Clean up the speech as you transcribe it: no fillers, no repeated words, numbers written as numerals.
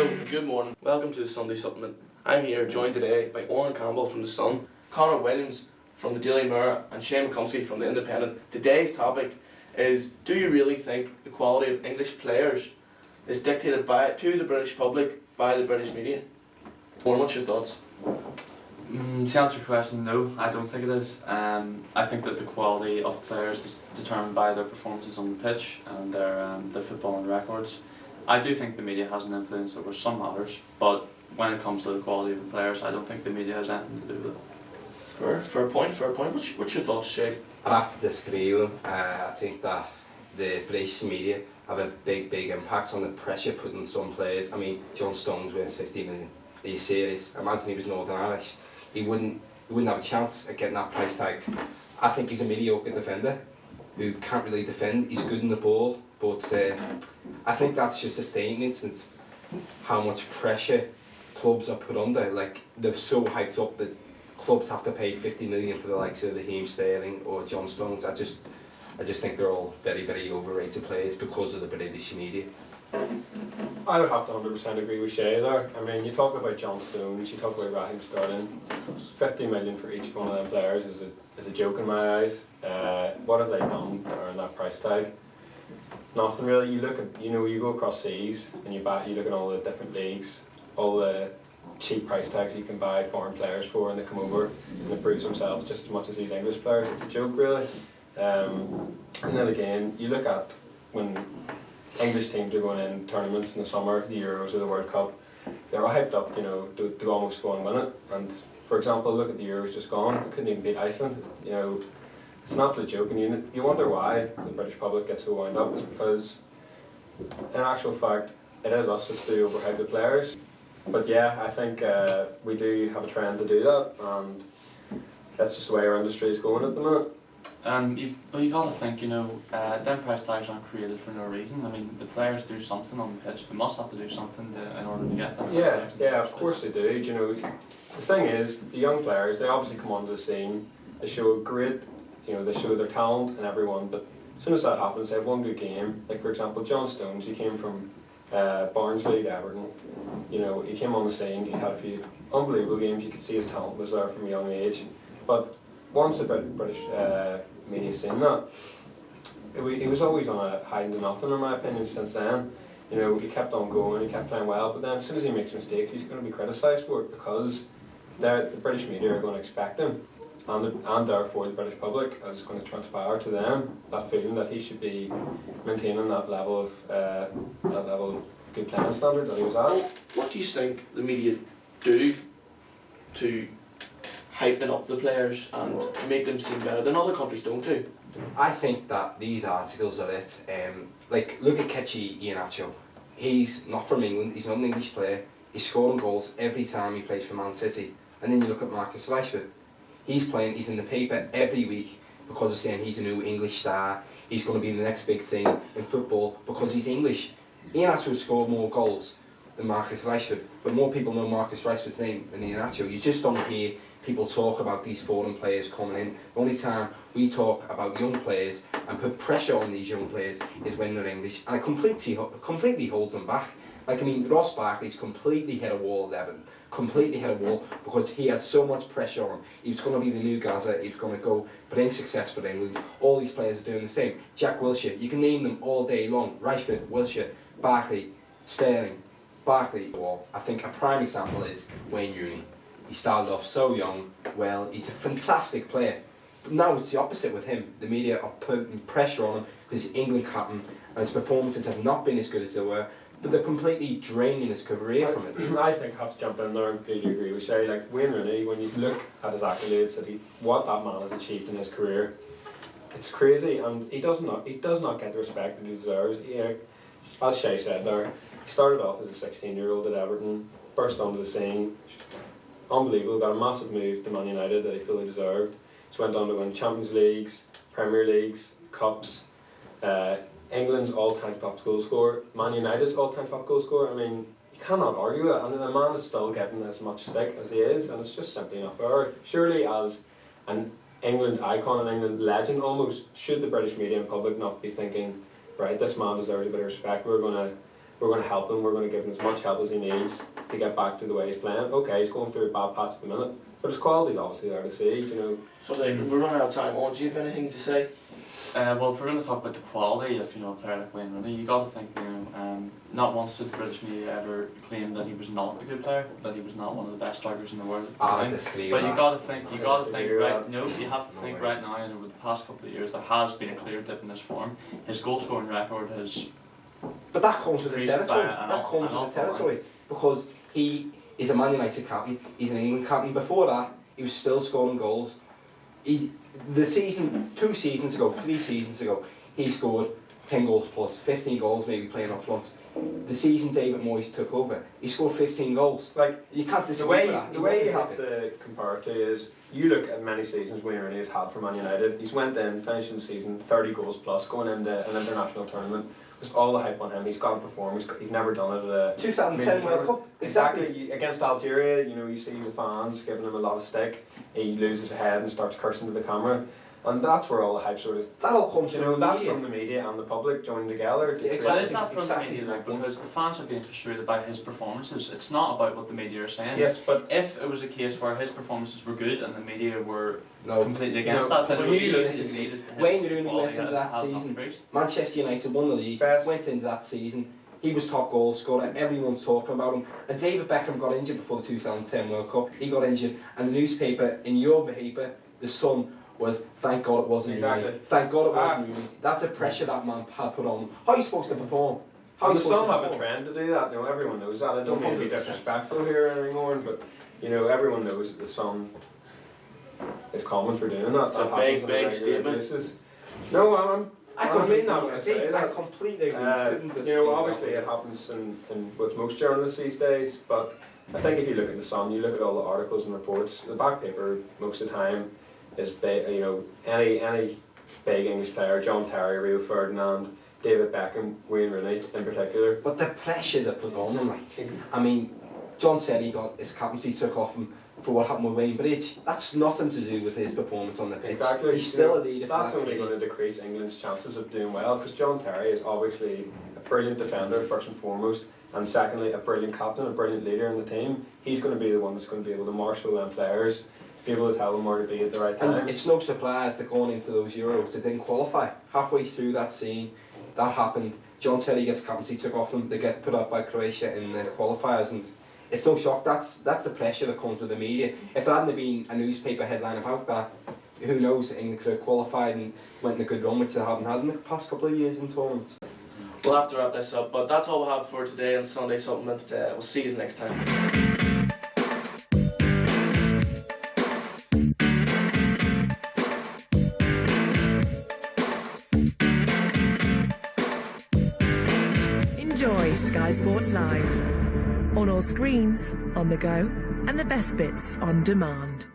Hello and good morning. Welcome to the Sunday Supplement. I'm here joined today by Owen Campbell from The Sun, Conor Williams from the Daily Mirror and Shane McCumsky from the Independent. Today's topic is, do you really think the quality of English players is dictated to the British public by the British media? Owen, what's your thoughts? To answer your question, no, I don't think it is. I think that the quality of players is determined by their performances on the pitch and their footballing records. I do think the media has an influence over some matters, but when it comes to the quality of the players, I don't think the media has anything to do with it. Fair point. What's your thoughts, Shane? I'd have to disagree with him. I think that the British media have a big impact on the pressure put on some players. I mean, John Stones worth 50 million. Are you serious? Imagine he was Northern Irish. He wouldn't have a chance at getting that price tag. I think he's a mediocre defender who can't really defend. He's good in the ball, but I think that's just a statement of how much pressure clubs are put under. Like, they're so hyped up that clubs have to pay 50 million for the likes of Raheem Sterling or John Stones. I just think they're all very overrated players because of the British media. I would have to 100% agree with Shay there. I mean, you talk about John Stones, you talk about Raheem Sterling. 50 million for each one of them players is a joke in my eyes. What have they done to earn that price tag? Nothing really. You look at, you go across seas and you look at all the different leagues, all the cheap price tags you can buy foreign players for, and they come over and they prove themselves just as much as these English players. It's a joke, really. And then again, you look at when English teams are going in tournaments in the summer, the Euros or the World Cup, they're all hyped up, to almost go and win it. And for example, look at the Euros just gone, they couldn't even beat Iceland. It's an absolute joke, and you wonder why the British public gets so wound up. It's because, in actual fact, it is us that do overhype the players. But yeah, I think we do have a trend to do that, and that's just the way our industry is going at the minute. But you got to think, them price tags aren't created for no reason. I mean, the players do something on the pitch. They must have to do something in order to get them. Yeah, of course they do. The thing is, the young players, they obviously come onto the scene. They show they show their talent and everyone. But as soon as that happens, they have one good game. Like for example, John Stones, he came from Barnsley to Everton. He came on the scene. He had a few unbelievable games. You could see his talent was there from a young age. But once the British media seen that, he was always on a hiding to nothing, in my opinion. Since then, he kept on going, he kept playing well, but then as soon as he makes mistakes, he's going to be criticised for it, because the British media are going to expect him, and therefore the British public is going to transpire to them that feeling that he should be maintaining that level of good playing standard that he was at. What do you think the media do to hyping up the players and make them seem better than other countries don't do? I think that these articles are it. Like, look at Kechi Iheanacho. He's not from England, he's not an English player. He's scoring goals every time he plays for Man City. And then you look at Marcus Rashford. He's in the paper every week because of saying he's a new English star. He's going to be the next big thing in football because he's English. Iheanacho has scored more goals than Marcus Rashford, but more people know Marcus Rashford's name than Iheanacho. You just don't hear people talk about these foreign players coming in. The only time we talk about young players and put pressure on these young players is when they're English, and it completely holds them back. Like, I mean, Ross Barkley's completely hit a wall at Everton, because he had so much pressure on him. He was going to be the new Gaza, he was going to go bring success for England. All these players are doing the same. Jack Wilshere, you can name them all day long. Rashford, Wilshere, Barkley, Sterling, Barkley. I think a prime example is Wayne Rooney. He started off so young, well, he's a fantastic player. But now it's the opposite with him. The media are putting pressure on him because he's England captain, and his performances have not been as good as they were, but they're completely draining his career from it. I think I have to jump in there and completely agree with Shay. Like, Wayne Rooney, when you look at his accolades, what that man has achieved in his career, it's crazy, and he does not get the respect that he deserves. As Shay said there, he started off as a 16-year-old at Everton, burst onto the scene, unbelievable, got a massive move to Man United that he fully deserved. Just went on to win Champions Leagues, Premier Leagues, Cups, England's all-time top goal scorer, Man United's all-time top goal scorer. I mean, you cannot argue it, and the man is still getting as much stick as he is, and it's just simply not fair. Surely, as an England icon, an England legend almost, should the British media and public not be thinking, right, this man deserves a bit of respect, we're going to we're going to help him, we're going to give him as much help as he needs to get back to the way he's playing. Okay, he's going through a bad patch at the minute, but his quality's obviously there to see, you know. So like, we're running out of time. Do you have anything to say? Well, if we're going to talk about the quality of a player like Wayne Rooney, you got to think not once did the British media ever claim that he was not a good player, that he was not one of the best strikers in the world. I disagree But with you that. got to think, you have to No think way. right now, and over the past couple of years, there has been a clear dip in his form. His goal scoring record has. But that comes with the Increased territory. by That comes an with the awful territory because he is a Man United captain. He's an England captain. Before that, he was still scoring goals. Three seasons ago, he scored 10 goals plus, 15 goals maybe playing up front. The season David Moyes took over, he scored 15 goals. Like, You can't the disagree way, with that. the way you have to compare it to is, you look at many seasons Wayne Rooney has had for Man United. He's went in, finishing the season 30 goals plus, going into an international tournament. Just all the hype on him. He's got to perform. He's never done it at a 2010 World Cup. Exactly. Against Algeria, you see the fans giving him a lot of stick. He loses his head and starts cursing to the camera. And that's where all the hype sort of, That all comes from the that's media. from the media and the public joining together. Yeah, Well, it's not from exactly the media like though, because the fans are being frustrated by his performances. It's not about what the media are saying. Yes, but If it was a case where his performances were good and the media were No. completely against No, that, then it when would you be look easy at to see that his Wayne Rooney quality went into that has not season. increased. Manchester United won the league, Best. went into that season. He was top goal scorer, everyone's talking about him. And David Beckham got injured before the 2010 World Cup. He got injured, and the newspaper, in your paper, The Sun, was thank God it wasn't Exactly. Rooney. Thank God it wasn't Rooney. That's a pressure that man had put on him. How are you supposed to perform? How are and you the supposed Sun to have a perform? trend to do that. Everyone knows that. I don't mean to be 100%. disrespectful here anymore, but everyone knows that the Sun is common for doing that. It's That a happens big, on big regular statement. basis. No, I mean that when I say I that. completely agree. Couldn't disagree with Obviously that. it happens with most journalists these days, but I think if you look at the Sun, you look at all the articles and reports, the back paper most of the time is any big English player, John Terry, Rio Ferdinand, David Beckham, Wayne Rooney in particular. But the pressure they put on him, I mean, John said he got his captaincy took off him for what happened with Wayne Bridge. That's nothing to do with his performance on the pitch. Exactly. He's still a leader for That's that only team. going to decrease England's chances of doing well, because John Terry is obviously a brilliant defender first and foremost, and secondly a brilliant captain, a brilliant leader in the team. He's going to be the one that's going to be able to marshal them players, be able to tell them where to be at the right time. And it's no surprise that going into those Euros, they didn't qualify. Halfway through that scene, that happened. John Terry gets captaincy took off them. They get put up by Croatia in the qualifiers, and it's no shock. That's the pressure that comes with the media. If there hadn't been a newspaper headline about that, who knows? England could have qualified and went in a good run, which they haven't had in the past couple of years in tournaments. We'll have to wrap this up, but that's all we'll have for today on Sunday Supplement. We'll see you next time. Enjoy Sky Sports Live. On all screens, on the go, and the best bits on demand.